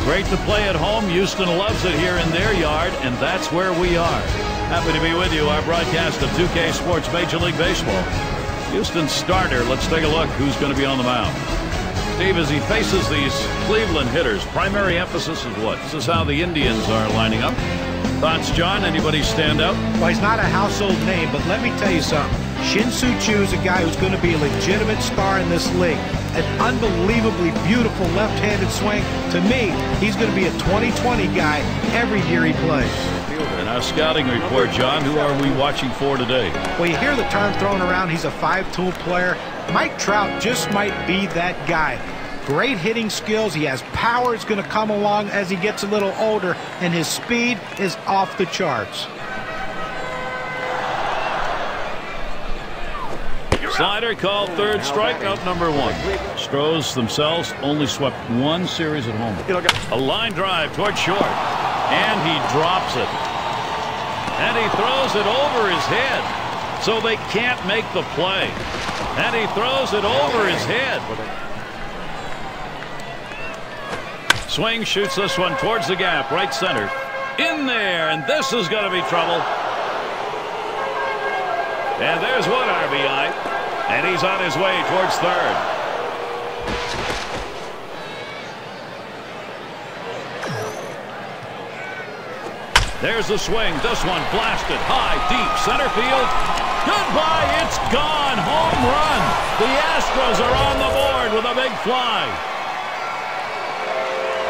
Great to play at home. Houston loves it here in their yard, and that's where we are. Happy to be with you. Our broadcast of 2K Sports Major League Baseball. Houston starter. Let's take a look who's going to be on the mound. Steve, as he faces these Cleveland hitters, primary emphasis is what? This is how the Indians are lining up. Thoughts, John? Anybody stand out? Well, he's not a household name, but let me tell you something. Shin-Soo Choo is a guy who's going to be a legitimate star in this league. An unbelievably beautiful left-handed swing. To me, he's going to be a 2020 guy every year he plays. And our scouting report, John, who are we watching for today? Well, you hear the term thrown around, he's a five-tool player. Mike Trout just might be that guy. Great hitting skills. He has power. It's going to come along as he gets a little older, and his speed is off the charts. Slider called third, strikeout number one. Stros themselves only swept one series at home. A line drive toward short, and he drops it. And he throws it over his head, so they can't make the play. And he throws it over his head. Swing, shoots this one towards the gap, right center. In there, and this is going to be trouble. And there's one RBI. And he's on his way towards third. There's the swing. This one blasted high, deep, center field. Goodbye, it's gone. Home run. The Astros are on the board with a big fly.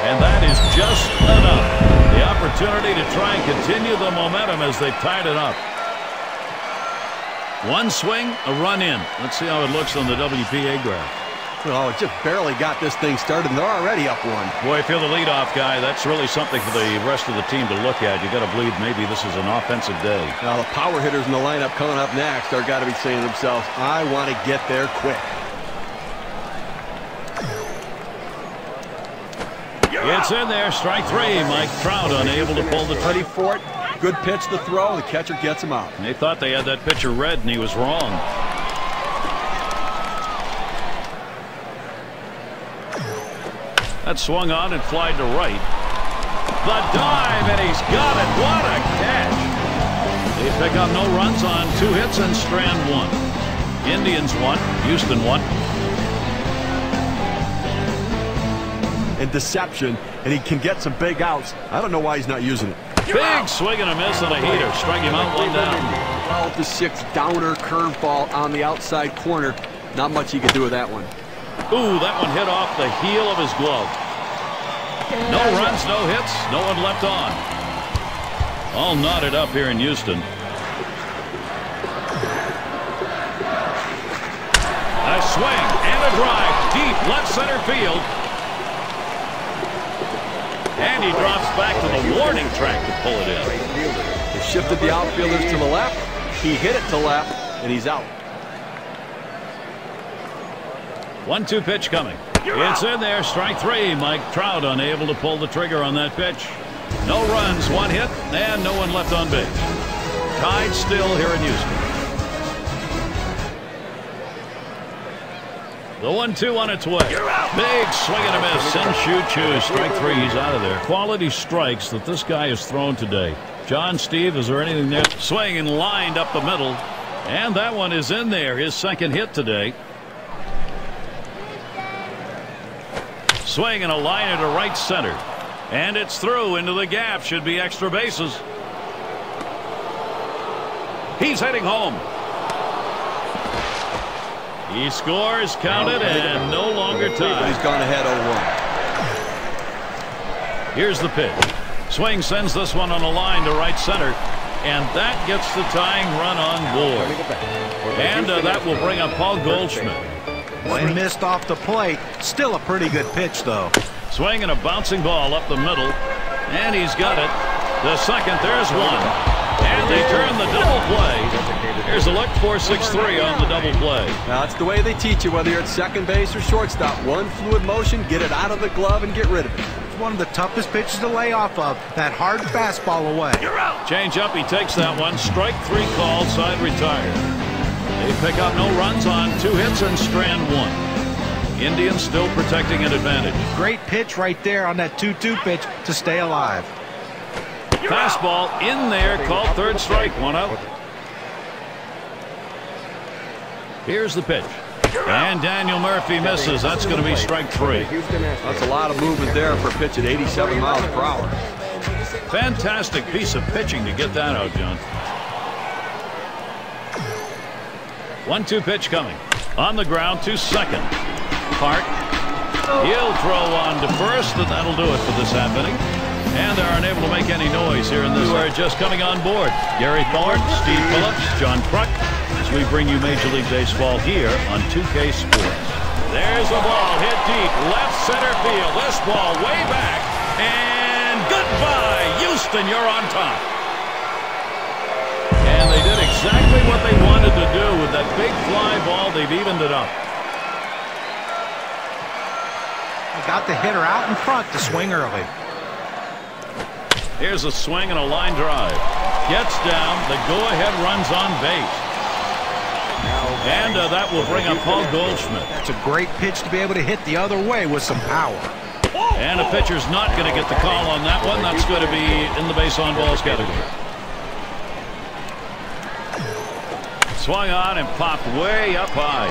And that is just enough. The opportunity to try and continue the momentum as they tied it up. One swing, a run in. Let's see how it looks on the WPA graph. Oh, it just barely got this thing started, and they're already up one. Boy, if you're the leadoff guy, that's really something for the rest of the team to look at. You got to believe maybe this is an offensive day. Now, the power hitters in the lineup coming up next are got to be saying to themselves, I want to get there quick. It's in there, strike three. Mike Trout unable to pull the ready for it. Good pitch to throw. The catcher gets him out. And they thought they had that pitcher read, and he was wrong. That swung on and flied to right. The dive, and he's got it. What a catch. They pick up no runs on 2 hits and strand 1. Indians won. Houston won. And deception, and he can get some big outs. I don't know why he's not using it. Big swing and a miss on a heater. Strike him out, 1 down. 12-6 downer curveball on the outside corner. Not much he could do with that one. Ooh, that one hit off the heel of his glove. No runs, no hits, no one left on. All knotted up here in Houston. A swing and a drive deep left center field. And he drops back to the warning track to pull it in. They shifted the outfielders to the left. He hit it to left, and he's out. 1-2 pitch coming. It's in there. Strike 3. Mike Trout unable to pull the trigger on that pitch. No runs, 1 hit, and no one left on base. Tied still here in Houston. The 1-2 on its way. Big swing and a miss. Shin-Soo Choo. Strike 3. He's out of there. Quality strikes that this guy has thrown today. John, Steve, is there anything there? Swing and lined up the middle. And that one is in there. His second hit today. Swing and a liner to right center. And it's through into the gap. Should be extra bases. He's heading home. He scores, counted, and no longer tied. He's gone ahead 0-1. Here's the pitch. Swing sends this one on a line to right center. And that gets the tying run on board. And that will bring up Paul Goldschmidt. Well, missed off the plate. Still a pretty good pitch, though. Swing and a bouncing ball up the middle. And he's got it. The second, there's one. And they turn the double play. Here's a look, 4-6-3 on the double play. Now, that's the way they teach you, whether you're at second base or shortstop. One fluid motion, get it out of the glove and get rid of it. It's one of the toughest pitches to lay off of. That hard fastball away. You're out. Change up, he takes that one. Strike 3 called, side retired. They pick up no runs on 2 hits and strand 1. Indians still protecting an advantage. Great pitch right there on that 2-2 pitch to stay alive. Fastball in there, called third strike, 1 out. Here's the pitch. And Daniel Murphy misses. That's going to be strike 3. That's a lot of movement there for a pitch at 87 miles per hour. Fantastic piece of pitching to get that out, John. 1-2 pitch coming. On the ground to second. Hart. He'll throw on to first, and that'll do it for this half inning. And they aren't able to make any noise here in this. We're just coming on board. Gary Thorne, Steve Phillips, John Kruk, as we bring you Major League Baseball here on 2K Sports. There's a ball hit deep, left center field. This ball way back, and goodbye, Houston, you're on top. And they did exactly what they wanted to do with that big fly ball. They've evened it up. Got the hitter out in front to swing early. Here's a swing and a line drive. Gets down. The go-ahead runs on base. And that will bring up Paul Goldschmidt. That's a great pitch to be able to hit the other way with some power. And a pitcher's not going to get the call on that one. That's going to be in the base on balls category. Swung on and popped way up high.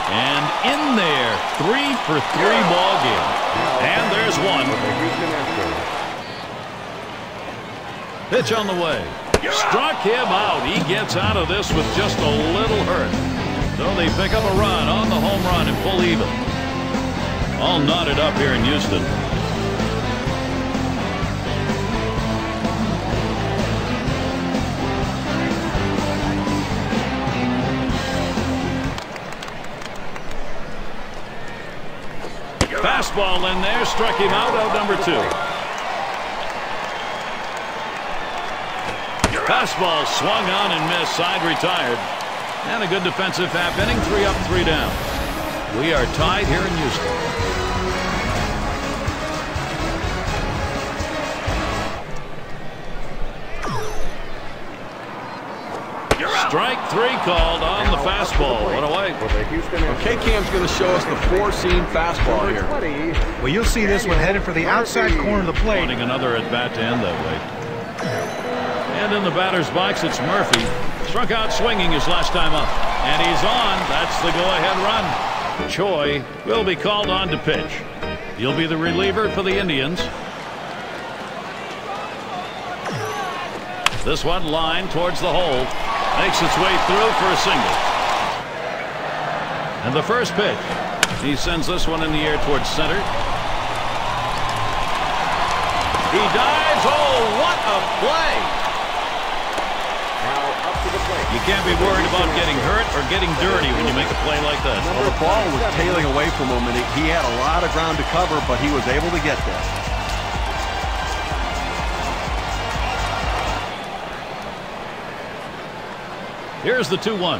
And in there, 3 for 3 ball game. And there's one. Pitch on the way. Struck him out. He gets out of this with just a little hurt. So they pick up a run on the home run and pull even. All knotted up here in Houston. Fastball in there, struck him out number 2. Fastball swung on and missed, side retired. And a good defensive half inning, 3 up, 3 down. We are tied here in Houston. Strike 3 called on the fastball. What away. K-Cam's going to show us the 4-seam fastball here. Well, you'll see this one headed for the outside corner of the plate. Wanting another at bat to end that way. And in the batter's box, it's Murphy. Struck out swinging his last time up. And he's on. That's the go-ahead run. Choi will be called on to pitch. He'll be the reliever for the Indians. This one line towards the hole. Makes its way through for a single. And the first pitch. He sends this one in the air towards center. He dives. Oh, what a play. Now up to the plate. You can't be worried about getting hurt or getting dirty when you make a play like that. Well, the ball was tailing away from him, and he had a lot of ground to cover, but he was able to get there. Here's the 2-1.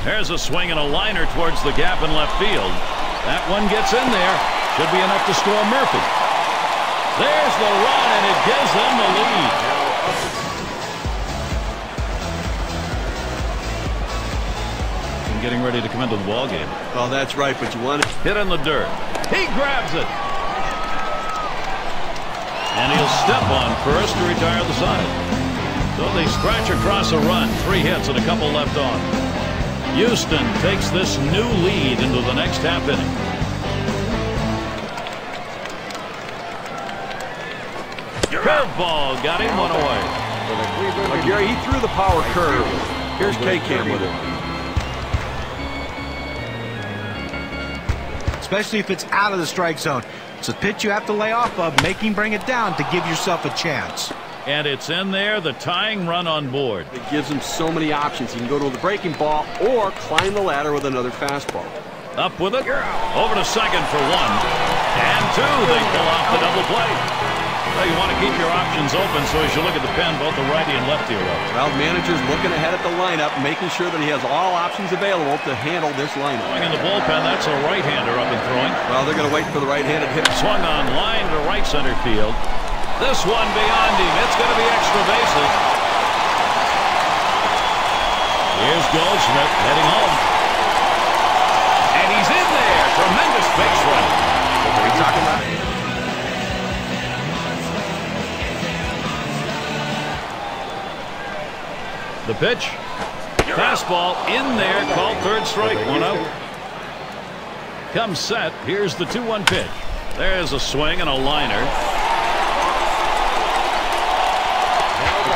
There's a swing and a liner towards the gap in left field. That one gets in there. Should be enough to score Murphy. There's the run, and it gives them the lead. And getting ready to come into the ball game. Oh, that's right, but you want to hit in the dirt. He grabs it. And he'll step on first to retire the side. So they scratch across a run. 3 hits and a couple left on. Houston takes this new lead into the next half inning. Curveball got him, 1 away. Well, Gary, he threw the power curve. Here's K-Cam with it. Especially if it's out of the strike zone. It's a pitch you have to lay off of. Make him bring it down to give yourself a chance. And it's in there, the tying run on board. It gives him so many options. He can go to the breaking ball or climb the ladder with another fastball. Up with it. Over to second for 1. And 2. They pull off the double play. Well, you want to keep your options open, so as you look at the pen, both the righty and lefty are up. Well, the manager's looking ahead at the lineup, making sure that he has all options available to handle this lineup. Going in the bullpen, that's a right-hander up and throwing. Well, they're going to wait for the right-handed hit. Swung on line to right center field. This one beyond him. It's going to be extra bases. Here's Goldschmidt heading home. And he's in there. Tremendous base running. What are we talking about? The pitch. Fastball in there. Called third strike. 1 out. Comes set. Here's the 2-1 pitch. There's a swing and a liner.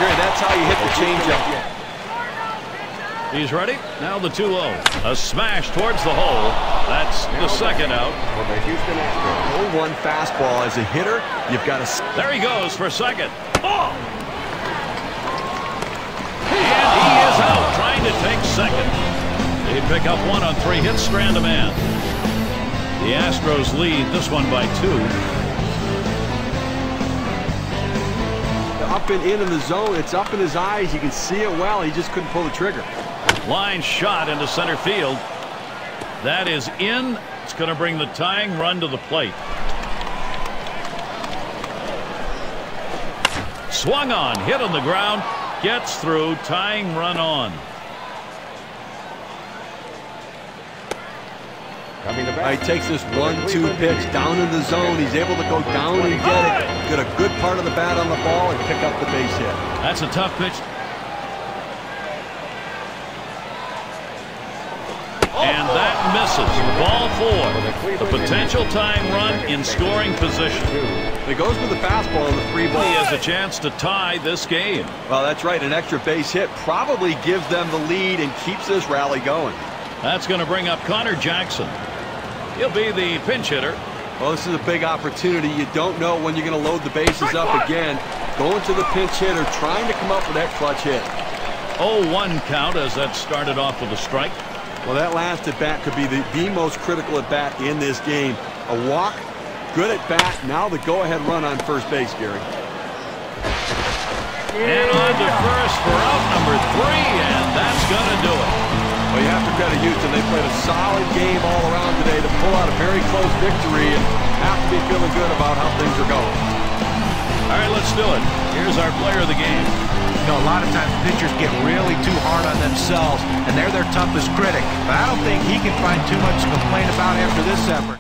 That's how you hit the changeup. He's ready. Now the 2-0. A smash towards the hole. That's the second out. 0-1 fastball. As a hitter, you've got to... There he goes for second. Oh! And he is out trying to take second. They pick up 1 on 3 hits, strand a man. The Astros lead this one by 2. Up and in the zone. It's up in his eyes. You can see it well. He just couldn't pull the trigger. Line shot into center field. That is in. It's going to bring the tying run to the plate. Swung on, hit on the ground, gets through, tying run on. He takes this 1-2 pitch down in the zone. He's able to go down and get it. Get a good part of the bat on the ball and pick up the base hit. That's a tough pitch. And that misses. Ball 4. The potential tying run in scoring position. It goes with the fastball in the 3-ball. He has a chance to tie this game. Well, that's right. An extra base hit probably gives them the lead and keeps this rally going. That's going to bring up Connor Jackson. He'll be the pinch hitter. Well, this is a big opportunity. You don't know when you're going to load the bases up again. Going to the pinch hitter, trying to come up with that clutch hit. 0-1 count as that started off with a strike. Well, that last at bat could be the most critical at bat in this game. A walk, good at bat. Now the go-ahead run on first base, Gary. And on to first for out number 3, and that's going to do it. Well, you have to credit Houston. They played a solid game all around today to pull out a very close victory and have to be feeling good about how things are going. All right, let's do it. Here's our player of the game. You know, a lot of times pitchers get really too hard on themselves, and they're their toughest critic. But I don't think he can find too much to complain about after this effort.